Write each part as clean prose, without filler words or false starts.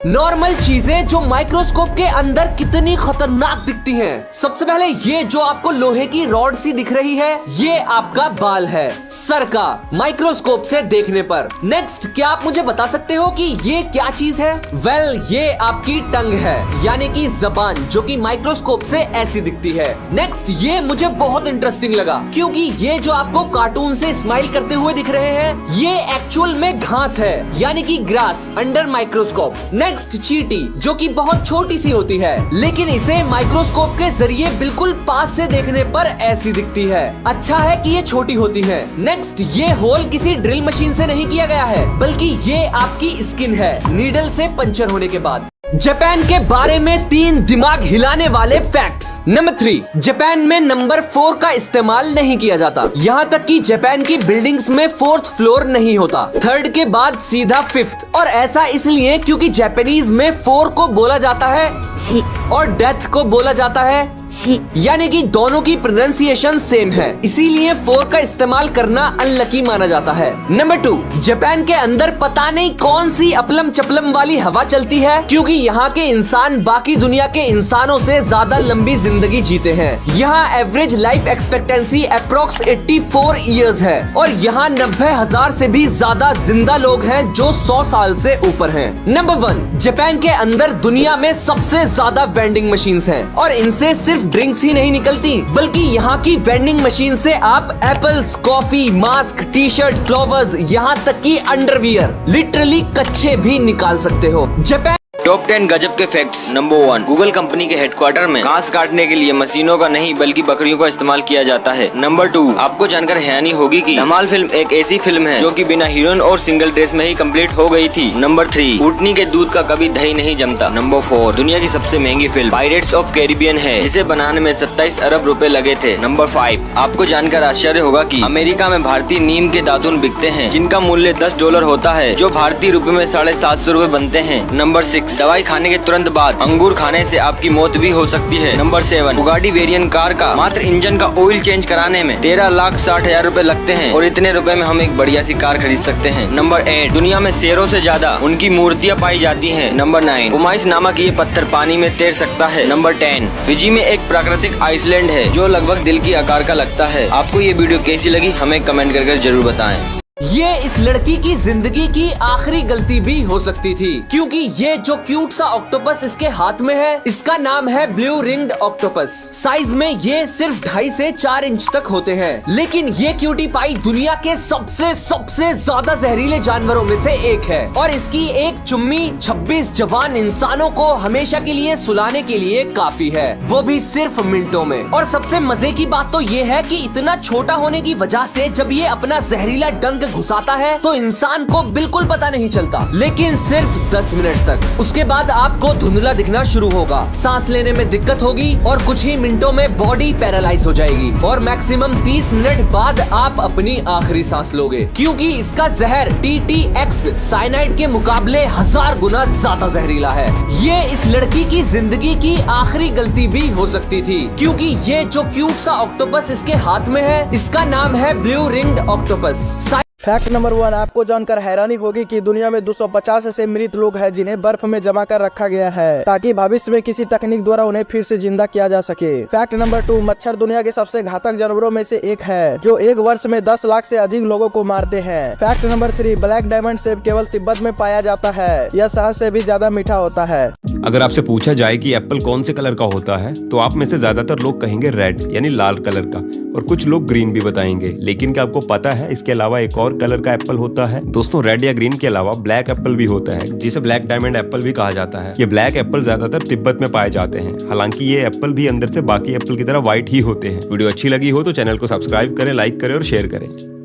Normal चीजें जो microscope के अंदर कितनी खतरनाक दिखती हैं। सबसे पहले ये जो आपको लोहे की रॉड सी दिख रही है, ये आपका बाल है सर का माइक्रोस्कोप से देखने पर। नेक्स्ट, क्या आप मुझे बता सकते हो कि ये क्या चीज है? वेल, ये आपकी टंग है, यानी कि जबान, जो कि माइक्रोस्कोप से ऐसी दिखती है। नेक्स्ट, ये मुझे बहुत इंटरेस्टिंग लगा क्योंकि ये जो आपको कार्टून से स्माइल करते हुए दिख रहे हैं, ये एक्चुअल में घास है, यानी कि ग्रास अंडर माइक्रोस्कोप। नेक्स्ट, चींटी, जो कि बहुत छोटी सी होती है, लेकिन इसे माइक्रोस्कोप के जरिए बिल्कुल पास से देखने पर ऐसी दिखती है। अच्छा है कि ये छोटी होती है। नेक्स्ट, ये होल किसी ड्रिल मशीन से नहीं किया गया है, बल्कि ये आपकी स्किन है नीडल से पंचर होने के बाद। जापान के बारे में 3 दिमाग हिलाने वाले फैक्ट्स। नंबर 3, जापान में नंबर 4 का इस्तेमाल नहीं किया जाता। यहाँ तक कि जापान की बिल्डिंग्स में 4th फ्लोर नहीं होता, 3rd के बाद सीधा 5th। और ऐसा इसलिए क्योंकि जापानीज में 4 को बोला जाता है और डेथ को बोला जाता है, यानी कि दोनों की प्रोनाउंसिएशन सेम है, इसीलिए 4 का इस्तेमाल करना अनलकी माना जाता है। नंबर 2, जापान के अंदर पता नहीं कौन सी अपलम चपलम वाली हवा चलती है, क्योंकि यहाँ के इंसान बाकी दुनिया के इंसानों से ज्यादा लंबी जिंदगी जीते हैं। यहाँ average life expectancy approx 84 years है और यहाँ 90,000 से भी ज्यादा जिंदा लोग हैं जो 100 साल से ऊपर हैं। नंबर 1, जापान के अंदर दुनिया में सबसे ज्यादा वेंडिंग मशीन्स हैं और इनसे सिर्फ ड्रिंक्स ही नहीं निकलती, बल्कि यहाँ की वेंडिंग मशीन से आप apples, coffee, mask, T shirt, flowers, यहाँ तक कि अंडरवियर लिटरली कच्चे भी निकाल सकते हो। जापान टॉप 10 गजब के फैक्ट्स। नंबर 1, गूगल कंपनी के हेडक्वार्टर में घास काटने के लिए मशीनों का नहीं बल्कि बकरियों का इस्तेमाल किया जाता है। नंबर 2, आपको जानकर हैरानी होगी कि धमाल फिल्म एक ऐसी फिल्म है जो कि बिना हीरोइन और सिंगल ड्रेस में ही कंप्लीट हो गई थी। नंबर 3, ऊँटनी के दूध का कभी दही नहीं जमता। नंबर 4, दुनिया की सबसे महंगी फिल्म पायरेट्स ऑफ कैरिबियन है, जिसे बनाने में 27 अरब रुपए लगे थे। नंबर 5, आपको जानकर आश्चर्य होगा कि अमेरिका में भारतीय नीम के दातुन बिकते हैं, जिनका मूल्य $10 होता है, जो भारतीय रुपए में 750 रुपए बनते हैं। नंबर 6, दवाई खाने के तुरंत बाद अंगूर खाने से आपकी मौत भी हो सकती है। नंबर 7, बुगाटी वेरिएंट कार का मात्र इंजन का ऑयल चेंज कराने में 13,60,000 रुपए लगते हैं और इतने रुपए में हम एक बढ़िया सी कार खरीद सकते हैं। नंबर 8, दुनिया में शेरों से ज्यादा उनकी मूर्तियां पाई जाती हैं। नंबर 9, उमाइस नामक ये पत्थर पानी में तैर सकता है। नंबर 10, फिजी में एक प्राकृतिक आइसलैंड है जो लगभग दिल की आकार का लगता है। आपको ये वीडियो कैसी लगी हमें कमेंट करके जरूर बताएं। ये इस लड़की की जिंदगी की आखिरी गलती भी हो सकती थी, क्योंकि ये जो क्यूट सा ऑक्टोपस इसके हाथ में है, इसका नाम है ब्लू रिंग्ड ऑक्टोपस। साइज में ये सिर्फ 2.5 से 4 इंच तक होते हैं, लेकिन ये क्यूटी पाई दुनिया के सबसे ज्यादा जहरीले जानवरों में से एक है और इसकी एक चुम्मी 26 जवान इंसानों को हमेशा के लिए सुलाने के लिए काफी है, वो भी सिर्फ मिनटों में। और सबसे मजे की बात तो ये है कि इतना छोटा होने की वजह से जब ये अपना जहरीला डंक घुसाता है तो इंसान को बिल्कुल पता नहीं चलता, लेकिन सिर्फ 10 मिनट तक। उसके बाद आपको धुंधला दिखना शुरू होगा, सांस लेने में दिक्कत होगी और कुछ ही मिनटों में बॉडी पैरालाइज हो जाएगी और मैक्सिमम 30 मिनट बाद आप अपनी आखिरी सांस लोगे, क्योंकि इसका जहर TTX साइनाइड के मुकाबले 1000 गुना ज्यादा जहरीला है। ये इस लड़की की जिंदगी की आखिरी गलती भी हो सकती थी, क्योंकि ये जो क्यूट सा ऑक्टोपस इसके हाथ में है, इसका नाम है blue ringed octopus. Fact number 1, आपको जानकर हैरानी होगी कि दुनिया में 250 से मृत लोग हैं जिन्हें बर्फ में जमा कर रखा गया है ताकि भविष्य में किसी तकनीक द्वारा उन्हें फिर से जिंदा किया जा सके। फैक्ट नंबर 2, मच्छर दुनिया के सबसे घातक जानवरों में से एक है जो एक वर्ष में 10 लाख से अधिक लोगों को मारते हैं। फैक्ट नंबर 3, ब्लैक डायमंड सेब केवल तिब्बत में पाया जाता है, यह शहद से भी ज्यादा मीठा होता है। अगर आपसे पूछा जाए कि एप्पल कौन से कलर का होता है तो आप में से ज्यादातर लोग कहेंगे रेड यानी लाल कलर का, और कुछ लोग ग्रीन भी बताएंगे। लेकिन क्या आपको पता है इसके अलावा एक और कलर का एप्पल होता है? दोस्तों, रेड या ग्रीन के अलावा ब्लैक एप्पल भी होता है, जिसे ब्लैक डायमंड एप्पल भी कहा जाता है। ये ब्लैक एप्पल ज्यादातर तिब्बत में पाए जाते हैं, हालांकि ये एप्पल भी अंदर से बाकी एप्पल की तरह व्हाइट ही होते हैं। वीडियो अच्छी लगी हो तो चैनल को सब्सक्राइब करें, लाइक करें और शेयर करें।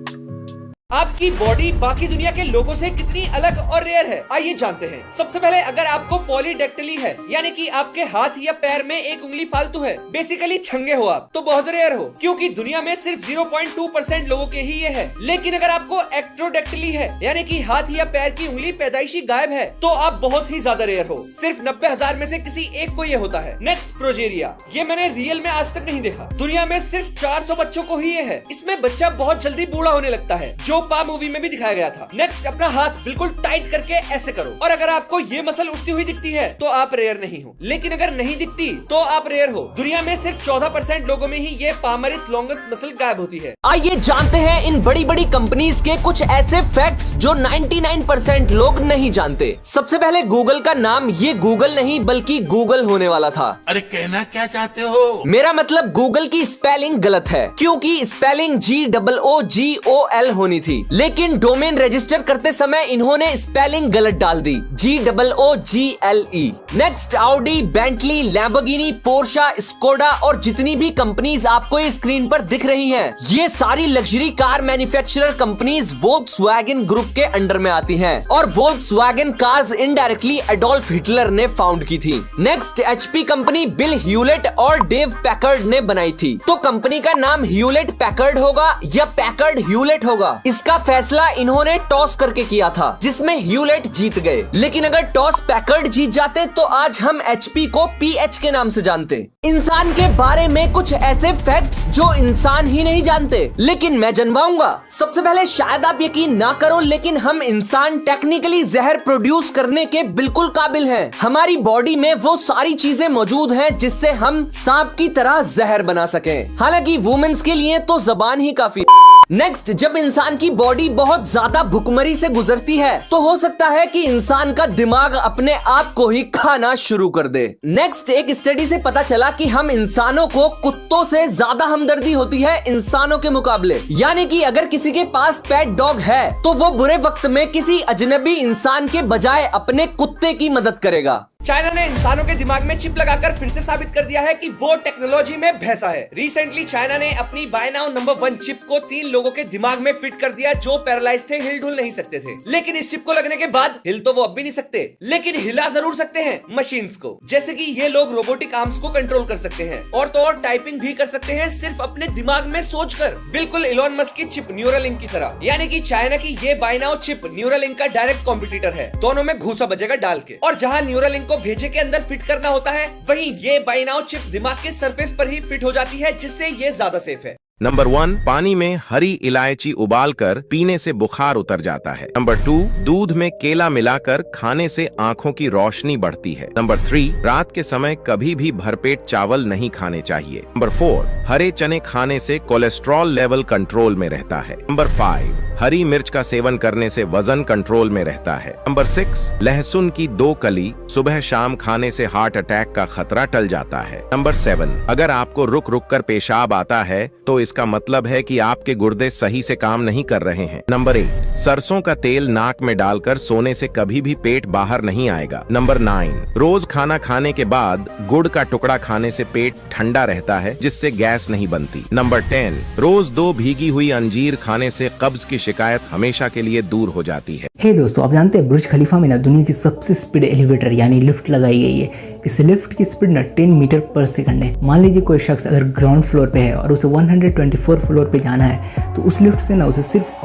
आपकी बॉडी बाकी दुनिया के लोगों से कितनी अलग और रेयर है, आइए जानते हैं। सबसे पहले, अगर आपको पॉलीडेक्टिली है, यानी कि आपके हाथ या पैर में एक उंगली फालतू है, बेसिकली छंगे हो आप, तो बहुत रेयर हो, क्योंकि दुनिया में सिर्फ 0.2% लोगों के ही ये है। लेकिन अगर आपको एक्ट्रोडेक्टिली है, यानी कि हाथ या पैर की उंगली पैदाइशी गायब है, तो आप बहुत ही ज्यादा रेयर हो, सिर्फ 90,000 में से किसी एक को ये होता है। नेक्स्ट, प्रोजेरिया, ये मैंने रियल में आज तक नहीं देखा, दुनिया में सिर्फ 400 बच्चों को ही ये है। इसमें बच्चा बहुत जल्दी बूढ़ा होने लगता है, जो पा मूवी में भी दिखाया गया था। नेक्स्ट, अपना हाथ बिल्कुल टाइट करके ऐसे करो, और अगर आपको ये मसल उठती हुई दिखती है तो आप रेयर नहीं हो, लेकिन अगर नहीं दिखती तो आप रेयर हो। दुनिया में सिर्फ 14% लोगों में ही ये पामरिस लॉन्गेस्ट मसल गायब होती है। आइए जानते हैं इन बड़ी बड़ी कंपनीज के कुछ ऐसे फैक्ट्स जो 99% लोग नहीं जानते। सबसे पहले गूगल का नाम ये गूगल नहीं बल्कि गूगल होने वाला था। अरे कहना क्या चाहते हो? मेरा मतलब गूगल की स्पेलिंग गलत है, क्योंकि स्पेलिंग GOOGOL होनी थी, लेकिन डोमेन रजिस्टर करते समय इन्होंने स्पेलिंग गलत डाल दी, GOOGLE। Next, Audi, Bentley, Lamborghini, Portia, Skoda और जितनी भी कंपनीज आपको इस स्क्रीन पर दिख रही हैं, ये सारी luxury car manufacturer companies Volkswagen group के अंडर में आती हैं, और Volkswagen cars indirectly Adolf Hitler ने फाउंड की थी। Next, HP company bill Hewlett और डेव पैकर्ड ने बनाई थी। तो कंपनी का नाम ह्यूलेट पैकर्ड होगा या पैकर्ड ह्यूलेट होगा, इसका फैसला इन्होंने टॉस करके किया था, जिसमें ह्यूलेट जीत गए। लेकिन अगर टॉस पैकर्ड जीत जाते तो आज हम HP को PH के नाम से जानते। इंसान के बारे में कुछ ऐसे फैक्ट्स जो इंसान ही नहीं जानते, लेकिन मैं जनवाऊंगा। सबसे पहले शायद आप यकीन ना करो, लेकिन हम इंसान टेक्निकली जहर प्रोड्यूस करने के बिल्कुल काबिल हैं। हमारी बॉडी में वो सारी चीजें मौजूद हैं जिससे हम सांप की तरह जहर बना सकें। हालांकि वुमेन्स के लिए तो जबान ही काफी। नेक्स्ट, जब इंसान की बॉडी बहुत ज्यादा भुखमरी से गुजरती है तो हो सकता है कि इंसान का दिमाग अपने आप को ही खाना शुरू कर दे। नेक्स्ट, एक स्टडी से पता चला कि हम इंसानों को कुत्तों से ज्यादा हमदर्दी होती है इंसानों के मुकाबले। यानी कि अगर किसी के पास पेट डॉग है तो वो बुरे वक्त में किसी अजनबी इंसान के बजाय अपने कुत्ते की मदद करेगा। चाइना ने इंसानों के दिमाग में चिप लगाकर फिर से साबित कर दिया है कि वो टेक्नोलॉजी में भैंसा है। रिसेंटली चाइना ने अपनी बाय नाउ नंबर 1 चिप को 3 लोगों के दिमाग में फिट कर दिया जो पैरालाइज थे, हिल डुल नहीं सकते थे। लेकिन इस चिप को लगने के बाद हिल तो वो अब भी नहीं सकते, लेकिन हिला जरूर सकते हैं मशीन्स को। जैसे कि ये लोग रोबोटिक आर्म्स को कंट्रोल कर सकते हैं, और तो और टाइपिंग भी कर सकते हैं सिर्फ अपने दिमाग में सोचकर, बिल्कुल इलॉन मस्क की चिप न्यूरालिंक की तरह। यानी कि चाइना की ये बाय नाउ चिप न्यूरालिंक का डायरेक्ट कॉम्पिटिटर है, दोनों में घूसा बजेगा डाल के। और जहाँ न्यूरालिंक को भेजे के अंदर फिट करना होता है, वहीं ये बाय नाउ चिप दिमाग के सरफेस पर ही फिट हो जाती है, जिससे ये ज्यादा सेफ है। नंबर 1, पानी में हरी इलायची उबालकर पीने से बुखार उतर जाता है। नंबर 2, दूध में केला मिलाकर खाने से आंखों की रोशनी बढ़ती है। नंबर 3, रात के समय कभी भी भरपेट चावल नहीं खाने चाहिए। नंबर 4, हरे चने खाने से कोलेस्ट्रॉल लेवल कंट्रोल में रहता है। नंबर 5, हरी मिर्च का सेवन करने से वजन कंट्रोल में रहता है। नंबर 6, लहसुन की 2 कली सुबह शाम खाने से हार्ट अटैक का खतरा टल जाता है। नंबर 7, अगर आपको रुक रुक कर पेशाब आता है तो इसका मतलब है कि आपके गुर्दे सही से काम नहीं कर रहे हैं। नंबर 8, सरसों का तेल नाक में डालकर सोने से कभी भी पेट बाहर नहीं आएगा। नंबर 9, रोज खाना खाने के बाद गुड़ का टुकड़ा खाने से पेट ठंडा रहता है, जिससे गैस नहीं बनती। नंबर 10, रोज 2 भीगी हुई अंजीर खाने से कब्ज की शिकायत हमेशा के लिए दूर हो जाती है। हे दोस्तों, आप जानते हैं बुर्ज खलीफा में ना दुनिया की सबसे स्पीड एलिवेटर यानी लिफ्ट लगाई गई है। इस लिफ्ट की स्पीड ना 10 मीटर पर सेकंड है। मान लीजिए कोई शख्स अगर ग्राउंड फ्लोर पे है और उसे 124 फ्लोर पे जाना है, तो उस लिफ्ट से ना उसे सिर्फ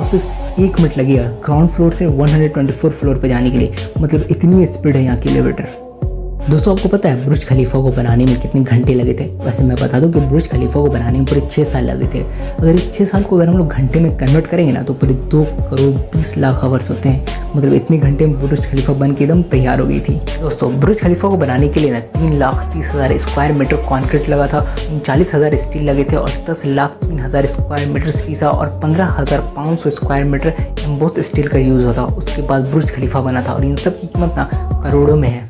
1 मिनट लगेगा ग्राउंड फ्लोर से 124 फ्लोर पे जाने के लिए। मतलब इतनी स्पीड है यहाँ की एलिवेटर। दोस्तों, आपको पता है बुर्ज खलीफा को बनाने में कितने घंटे लगे थे? वैसे मैं बता दूं कि बुर्ज खलीफा को बनाने में पूरे 6 साल लगे थे। अगर इस 6 साल को अगर हम लोग घंटे में कन्वर्ट करेंगे ना, तो पूरे 2 करोड़ 20 लाख आवर्स होते हैं। मतलब इतने घंटे में बुर्ज खलीफा बन के एकदम तैयार हो गई थी। दोस्तों, बुर्ज खलीफा को बनाने के लिए ना 3,30,000 स्क्वायर मीटर कॉन्क्रीट लगा था, 39,000 स्टील लगे थे और 10,03,000 स्क्वायर मीटर सीसा और 15,500 स्क्वायर मीटर एम्बोस स्टील का यूज होता। उसके बाद बुर्ज खलीफा बना था और इन सब की कीमत ना करोड़ों में है।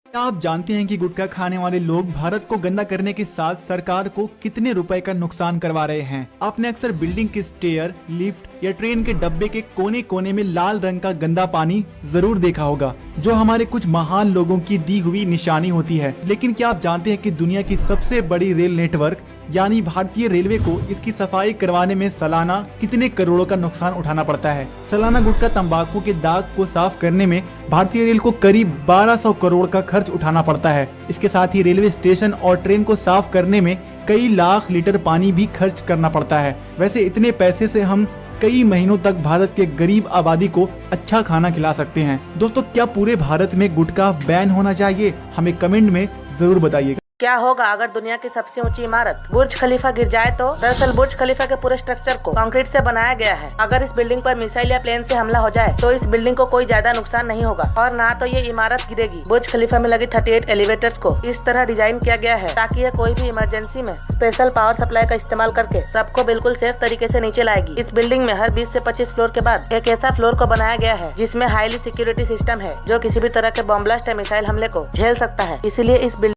क्या आप जानते हैं कि गुटखा खाने वाले लोग भारत को गंदा करने के साथ सरकार को कितने रुपए का नुकसान करवा रहे हैं? आपने अक्सर बिल्डिंग के स्टेयर, लिफ्ट या ट्रेन के डब्बे के कोने कोने में लाल रंग का गंदा पानी जरूर देखा होगा, जो हमारे कुछ महान लोगों की दी हुई निशानी होती है। लेकिन क्या आप जानते हैं कि दुनिया की सबसे बड़ी रेल नेटवर्क यानी भारतीय रेलवे को इसकी सफाई करवाने में सालाना कितने करोड़ों का नुकसान उठाना पड़ता है? सालाना गुटखा तंबाकू के दाग को साफ करने में भारतीय रेल को करीब 1200 करोड़ का खर्च उठाना पड़ता है। इसके साथ ही रेलवे स्टेशन और ट्रेन को साफ करने में कई लाख लीटर पानी भी खर्च करना पड़ता है। वैसे इतने पैसे से हम कई महीनों तक भारत के गरीब आबादी को अच्छा खाना खिला सकते हैं। दोस्तों, क्या पूरे भारत में गुटखा बैन होना चाहिए? हमें कमेंट में जरूर बताइएगा। क्या होगा अगर दुनिया की सबसे ऊंची इमारत बुर्ज खलीफा गिर जाए तो? दरअसल बुर्ज खलीफा के पूरे स्ट्रक्चर को कंक्रीट से बनाया गया है। अगर इस बिल्डिंग पर मिसाइल या प्लेन से हमला हो जाए तो इस बिल्डिंग को कोई ज्यादा नुकसान नहीं होगा और ना तो ये इमारत गिरेगी। बुर्ज खलीफा में लगे 38 एलिवेटर्स को इस तरह डिजाइन किया गया है ताकि ये कोई भी इमरजेंसी में स्पेशल पावर सप्लाई का इस्तेमाल करके सबको बिल्कुल सेफ तरीके से नीचे लाएगी। इस बिल्डिंग में हर 20 से 25 फ्लोर के बाद एक ऐसा फ्लोर को बनाया गया है जिसमें हाईली सिक्योरिटी सिस्टम है जो किसी भी तरह के बॉम्ब ब्लास्ट या मिसाइल हमले को झेल सकता है। इसीलिए इस